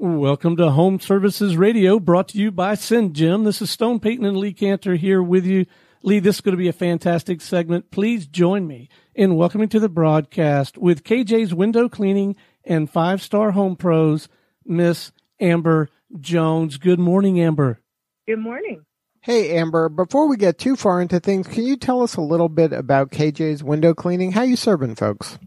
Welcome to Home Services Radio, brought to you by SendJim. This is Stone Payton and Lee Cantor here with you. Lee, this is going to be a fantastic segment. Please join me in welcoming to the broadcast with Kjs Window Cleaning and 5-Star Home Pros, Miss Amber Jones. Good morning, Amber. Good morning. Hey, Amber, before we get too far into things, can you tell us a little bit about Kjs Window Cleaning? How you serving folks?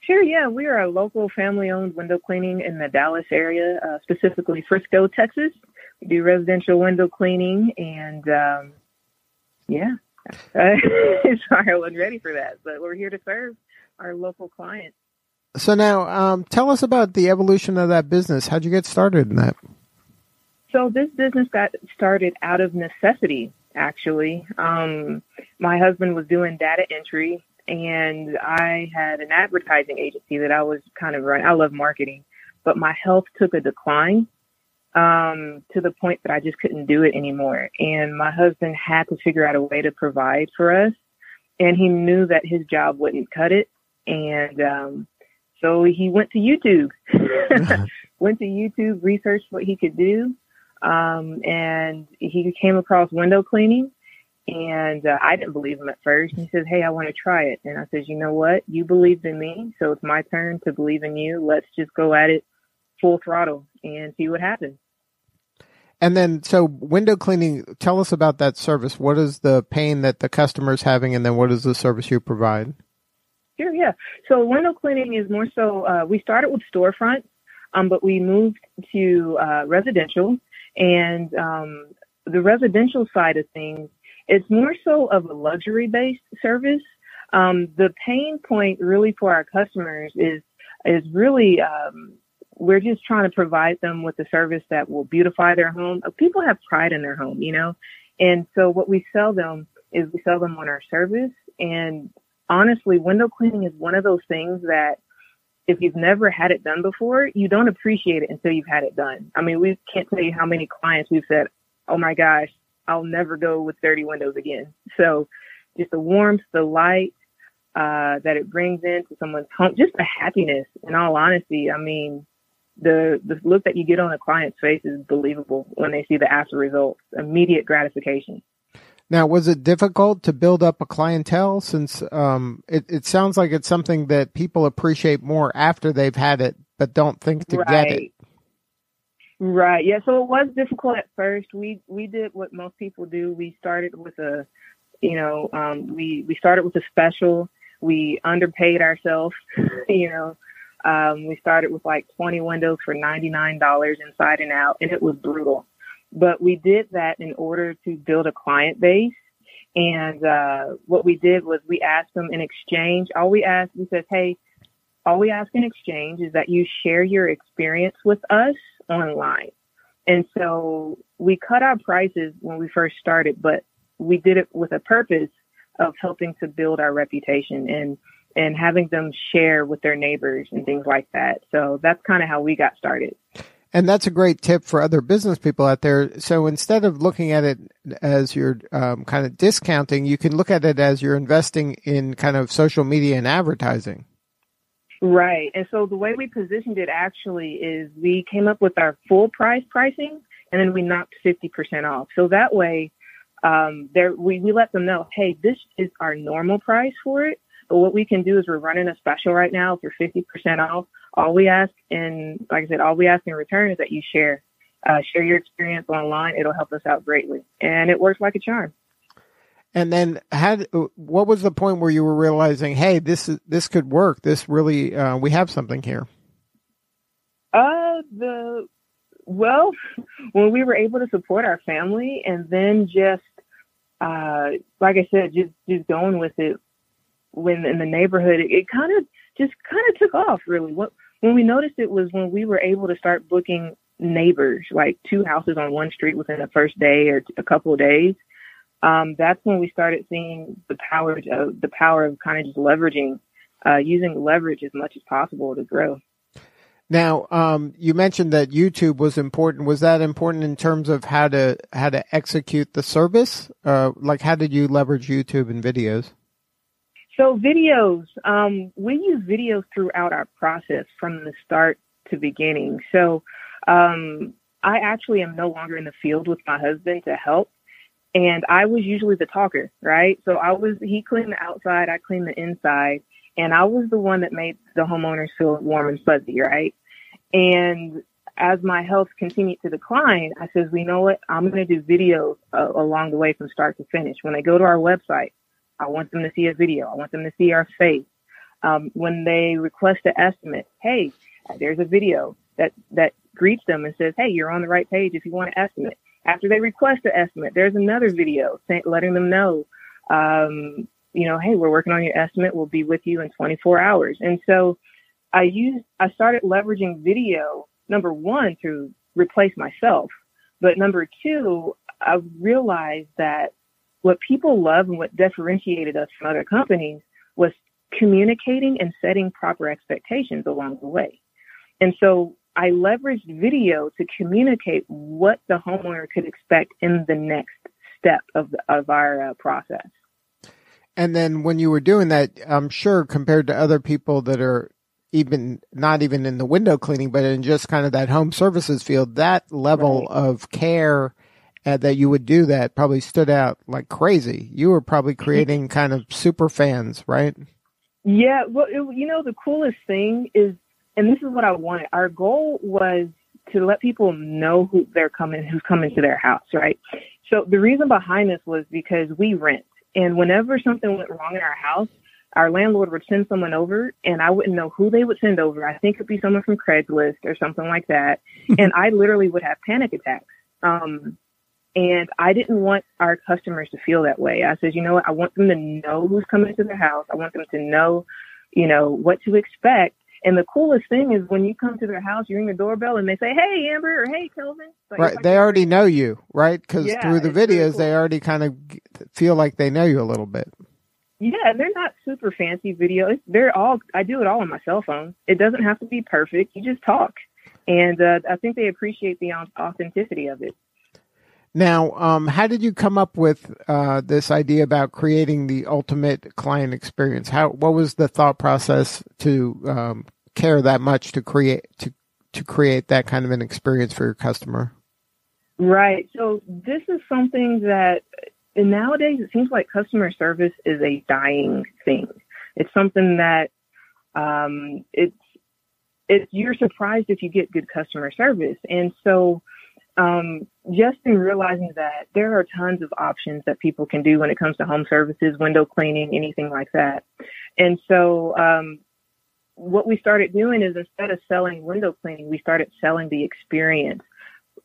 Sure, yeah. We are a local family-owned window cleaning in the Dallas area, specifically Frisco, Texas. We do residential window cleaning, and sorry I wasn't ready for that, but we're here to serve our local clients. So now, tell us about the evolution of that business. How'd you get started in that? So this business got started out of necessity, actually. My husband was doing data entry, and I had an advertising agency that I was kind of running. I love marketing, but my health took a decline to the point that I just couldn't do it anymore. And my husband had to figure out a way to provide for us, and he knew that his job wouldn't cut it. And so he went to YouTube, researched what he could do, and he came across window cleaning. And I didn't believe him at first. He says, "Hey, I want to try it." And I says, "You know what? You believed in me, so it's my turn to believe in you. Let's just go at it full throttle and see what happens." And then, so window cleaning, tell us about that service. What is the pain that the customer's having, and then what is the service you provide? Sure, yeah. So window cleaning is more so, we started with storefronts, but we moved to residential. And the residential side of things, it's more so of a luxury-based service. The pain point really for our customers is really we're just trying to provide them with a service that will beautify their home. People have pride in their home, you know, and so what we sell them is we sell them on our service. And honestly, window cleaning is one of those things that if you've never had it done before, you don't appreciate it until you've had it done. I mean, we can't tell you how many clients we've said, "Oh my gosh, I'll never go with dirty windows again." So just the warmth, the light that it brings into someone's home, just the happiness. In all honesty, I mean, the look that you get on a client's face is believable when they see the after results, immediate gratification. Now, was it difficult to build up a clientele since it sounds like it's something that people appreciate more after they've had it, but don't think to get it? Right. Yeah. So it was difficult at first. We did what most people do. We started with we started with a special. We underpaid ourselves, we started with like 20 windows for $99 inside and out, and it was brutal. But we did that in order to build a client base. And what we did was we asked them in exchange. We said, "Hey, all we ask in exchange is that you share your experience with us online." And so we cut our prices when we first started, but we did it with a purpose of helping to build our reputation and having them share with their neighbors and things like that. So that's kind of how we got started. And that's a great tip for other business people out there. So instead of looking at it as you're kind of discounting, you can look at it as you're investing in kind of social media and advertising. Right. And so the way we positioned it actually is we came up with our full price pricing, and then we knocked 50% off. So that way we let them know, hey, this is our normal price for it. But what we can do is we're running a special right now for 50% off. All we ask, and like I said, all we ask in return is that you share your experience online. It'll help us out greatly. And it works like a charm. And then what was the point where you were realizing, hey, this could work? This really, we have something here. When we were able to support our family, and then just, like I said, just going with it when in the neighborhood, it kind of took off really. When we noticed it was when we were able to start booking neighbors, like 2 houses on one street within the first day or a couple of days. That's when we started seeing the power of kind of just leveraging, using leverage as much as possible to grow. Now, you mentioned that YouTube was important. Was that important in terms of how to execute the service? Like, how did you leverage YouTube and videos? So videos, we use videos throughout our process from the start to beginning. So I actually am no longer in the field with my husband to help. And I was usually the talker, right? So he cleaned the outside, I cleaned the inside, and I was the one that made the homeowners feel warm and fuzzy, right? And as my health continued to decline, I said, well, you know what? I'm going to do videos along the way from start to finish. When they go to our website, I want them to see a video. I want them to see our face. When they request an estimate, hey, there's a video that greets them and says, hey, you're on the right page if you want an estimate. After they request an estimate, there's another video letting them know, hey, we're working on your estimate. We'll be with you in 24 hours. And so I started leveraging video, number one, to replace myself. But number two, I realized that what people love and what differentiated us from other companies was communicating and setting proper expectations along the way. And so I leveraged video to communicate what the homeowner could expect in the next step of our process. And then when you were doing that, I'm sure compared to other people that are not even in the window cleaning, but in just kind of that home services field, that level of care that you would do that probably stood out like crazy. You were probably creating kind of super fans, right? Yeah. Well, the coolest thing is, and this is what I wanted. Our goal was to let people know who's coming to their house, right? So the reason behind this was because we rent. And whenever something went wrong in our house, our landlord would send someone over and I wouldn't know who they would send over. I think it'd be someone from Craigslist or something like that. And I literally would have panic attacks. And I didn't want our customers to feel that way. I said, you know what? I want them to know who's coming to their house. I want them to know, what to expect. And the coolest thing is when you come to their house, you ring the doorbell and they say, hey, Amber, or hey, Kelvin. Right. They already know you, right? Because through the videos, really cool. They already kind of feel like they know you a little bit. Yeah, they're not super fancy videos. I do it all on my cell phone. It doesn't have to be perfect. You just talk. And I think they appreciate the authenticity of it. Now, how did you come up with this idea about creating the ultimate client experience? What was the thought process to care that much to create that kind of an experience for your customer? Right. So this is something that nowadays it seems like customer service is a dying thing. It's something that you're surprised if you get good customer service, and so. Just in realizing that there are tons of options that people can do when it comes to home services, window cleaning, anything like that. And so what we started doing is instead of selling window cleaning, we started selling the experience,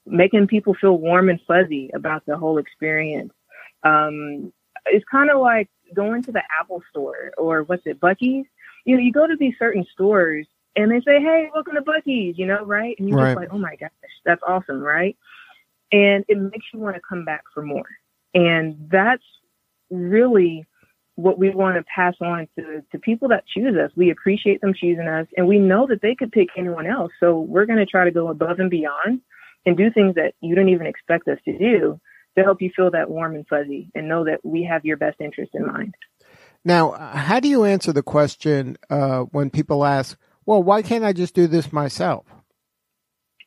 making people feel warm and fuzzy about the whole experience. It's kind of like going to the Apple store or Buc-ee's. You go to these certain stores and they say, hey, welcome to Buc-ee's, right? And you're just like, oh my gosh, that's awesome, right? And it makes you want to come back for more. And that's really what we want to pass on to people that choose us. We appreciate them choosing us, and we know that they could pick anyone else. So we're going to try to go above and beyond and do things that you didn't even expect us to do to help you feel that warm and fuzzy and know that we have your best interest in mind. Now, how do you answer the question when people ask, well, why can't I just do this myself?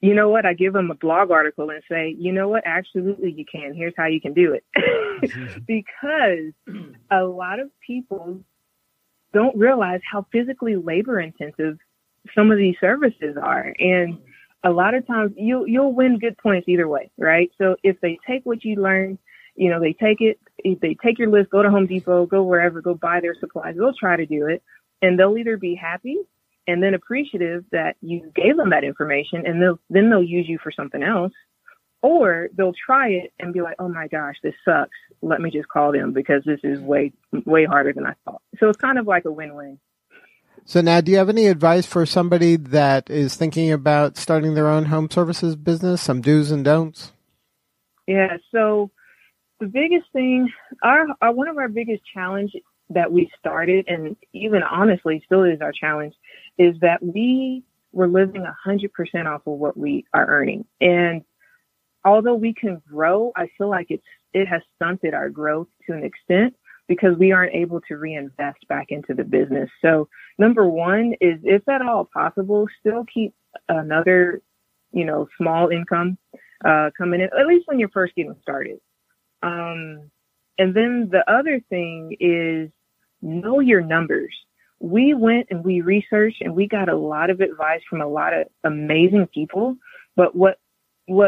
You know what? I give them a blog article and say, you know what? Absolutely, you can. Here's how you can do it. Because a lot of people don't realize how physically labor intensive some of these services are. And a lot of times you'll win good points either way, right? So if they take what you learn, they take it, if they take your list, go to Home Depot, go wherever, go buy their supplies, they'll try to do it. And they'll either be happy and then appreciative that you gave them that information, and they'll use you for something else, or they'll try it and be like, oh my gosh, this sucks. Let me just call them because this is way, way harder than I thought. So it's kind of like a win-win. So now, do you have any advice for somebody that is thinking about starting their own home services business, some do's and don'ts? Yeah. So the biggest thing, one of our biggest challenges that we started, and even honestly still is our challenge, is that we were living 100% off of what we are earning. And although we can grow, I feel like it has stunted our growth to an extent because we aren't able to reinvest back into the business. So number one is, if at all possible, still keep another, small income coming in, at least when you're first getting started. And then the other thing is know your numbers. We went and we researched and we got a lot of advice from a lot of amazing people. But what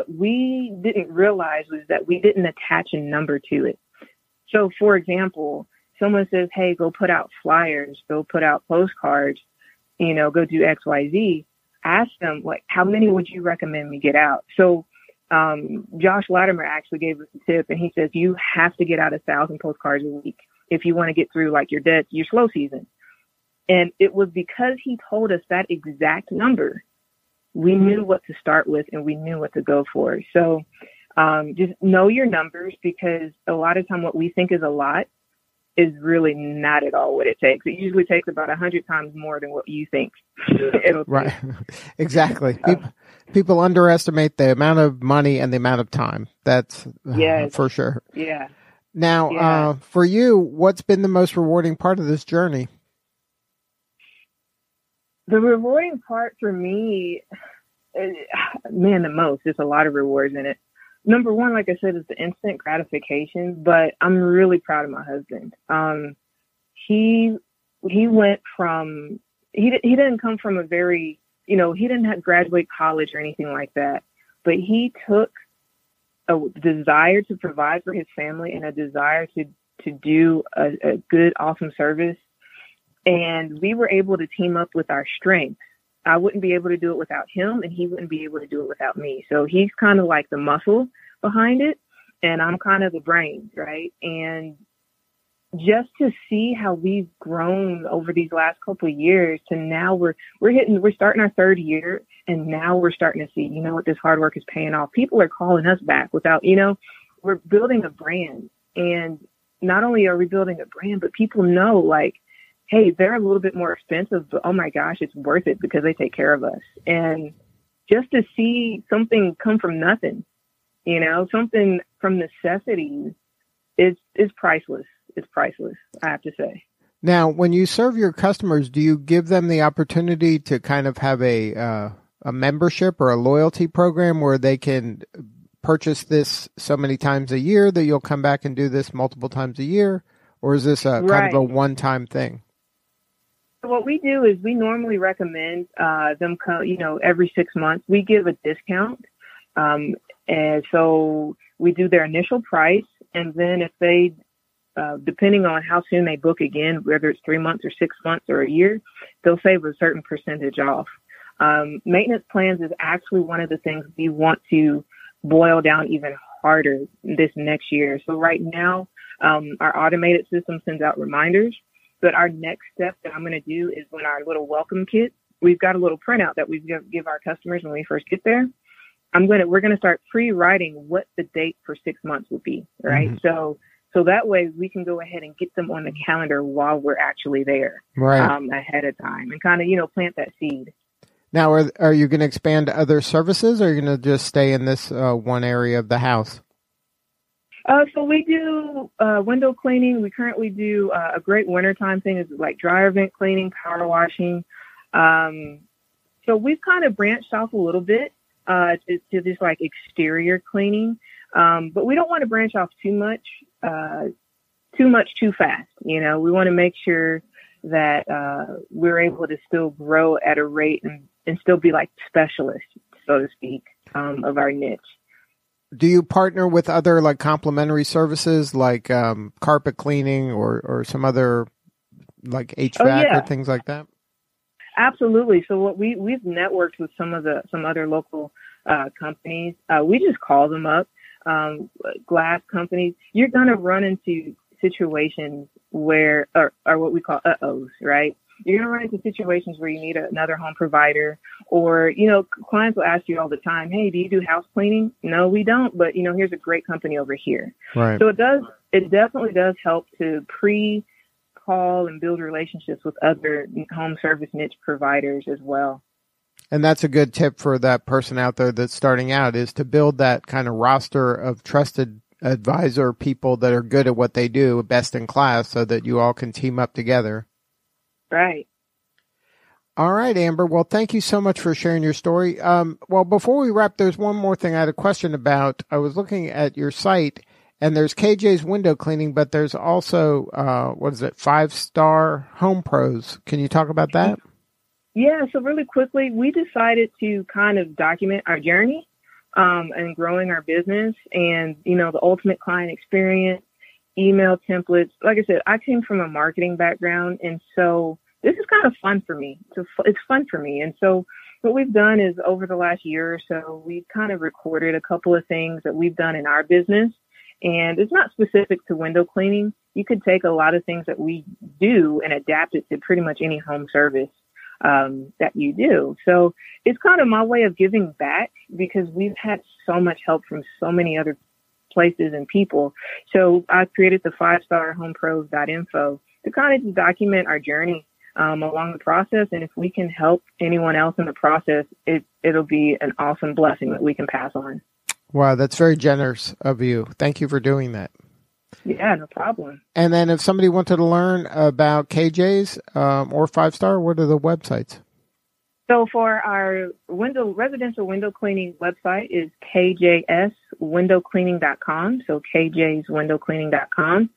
we didn't realize was that we didn't attach a number to it. So, for example, someone says, hey, go put out flyers, go put out postcards, go do X, Y, Z. Ask them, how many would you recommend me get out? So Josh Latimer actually gave us a tip, and he says you have to get out 1,000 postcards a week if you want to get through your slow season. And it was because he told us that exact number, we knew what to start with and we knew what to go for. So just know your numbers, because a lot of time what we think is a lot is really not at all what it takes. It usually takes about 100 times more than what you think it'll take. Right. Exactly. People underestimate the amount of money and the amount of time. That's for sure. Yeah. Now, for you, what's been the most rewarding part of this journey? The rewarding part for me, the most. There's a lot of rewards in it. Number one, like I said, is the instant gratification, but I'm really proud of my husband. He went from, he didn't come from a very, he didn't graduate college or anything like that, but he took a desire to provide for his family and a desire to do a good, awesome service. And we were able to team up with our strengths. I wouldn't be able to do it without him, and he wouldn't be able to do it without me. So he's kind of like the muscle behind it, and I'm kind of the brains, right? And just to see how we've grown over these last couple of years to now we're starting our third year, and now we're starting to see, what this hard work is paying off. People are calling us back without, we're building a brand. And not only are we building a brand, but people know, hey, they're a little bit more expensive, but oh my gosh, it's worth it because they take care of us. And just to see something come from nothing, something from necessity is priceless. It's priceless, I have to say. Now, when you serve your customers, do you give them the opportunity to kind of have a membership or a loyalty program where they can purchase this so many times a year that you'll come back and do this multiple times a year? Or is this kind of a one-time thing? What we do is we normally recommend them come, every 6 months. We give a discount. And so we do their initial price. And then if they, depending on how soon they book again, whether it's 3 months or 6 months or a year, they'll save a certain percentage off. Maintenance plans is actually one of the things we want to boil down even harder this next year. So right now, our automated system sends out reminders. But our next step that I'm going to do is when our little welcome kit, we've got a little printout that we give our customers when we first get there. We're going to start pre-writing what the date for 6 months will be, right? Mm-hmm. So that way we can go ahead and get them on the calendar while we're actually there, ahead of time, and kind of, plant that seed. Now, are you going to expand to other services, or are you going to just stay in this one area of the house? So we do window cleaning. We currently do a great wintertime thing is like dryer vent cleaning, power washing. So we've kind of branched off a little bit to just like exterior cleaning. But we don't want to branch off too much too fast. We want to make sure that we're able to still grow at a rate and still be like specialists, so to speak, of our niche. Do you partner with other like complementary services like carpet cleaning or some other like HVAC or things like that? Absolutely. So what we've networked with some other local companies. We just call them up. Glass companies. You're gonna run into situations where or what we call uh-ohs, right? You're going to run into situations where you need another home provider, or, clients will ask you all the time, hey, do you do house cleaning? No, we don't. But, here's a great company over here. Right. So it definitely does help to pre-call and build relationships with other home service niche providers as well. And that's a good tip for that person out there that's starting out, is to build that kind of roster of trusted advisor people that are good at what they do, best in class, so that you all can team up together. Right. All right, Amber. Well, thank you so much for sharing your story. Well, before we wrap, there's one more thing I had a question about. I was looking at your site, and there's KJ's Window Cleaning, but there's also, 5-star Home Pros. Can you talk about that? Yeah, so really quickly, we decided to kind of document our journey and growing our business and, the ultimate client experience, email templates. Like I said, I came from a marketing background, and so this is kind of fun for me. It's fun for me. And so what we've done is over the last year or so, we've kind of recorded a couple of things that we've done in our business. And it's not specific to window cleaning. You could take a lot of things that we do and adapt it to pretty much any home service that you do. So it's kind of my way of giving back because we've had so much help from so many other places and people. So I created the 5starhomepros.info to kind of document our journey along the process. And if we can help anyone else in the process, it'll be an awesome blessing that we can pass on. Wow, that's very generous of you. Thank you for doing that. Yeah, no problem. And then if somebody wanted to learn about KJ's or 5-star, what are the websites? So for our residential window cleaning website is kj'swindowcleaning.com. So kj'swindowcleaning.com.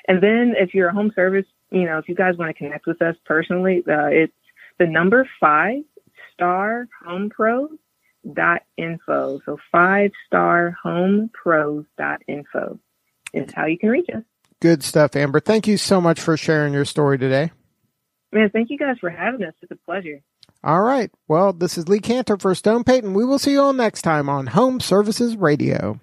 And then if you're a home service, if you guys want to connect with us personally, it's the number 5starhomepros.info. So 5starhomepros.info is how you can reach us. Good stuff, Amber. Thank you so much for sharing your story today. Man, thank you guys for having us. It's a pleasure. All right. Well, this is Lee Cantor for Stone Payton. We will see you all next time on Home Services Radio.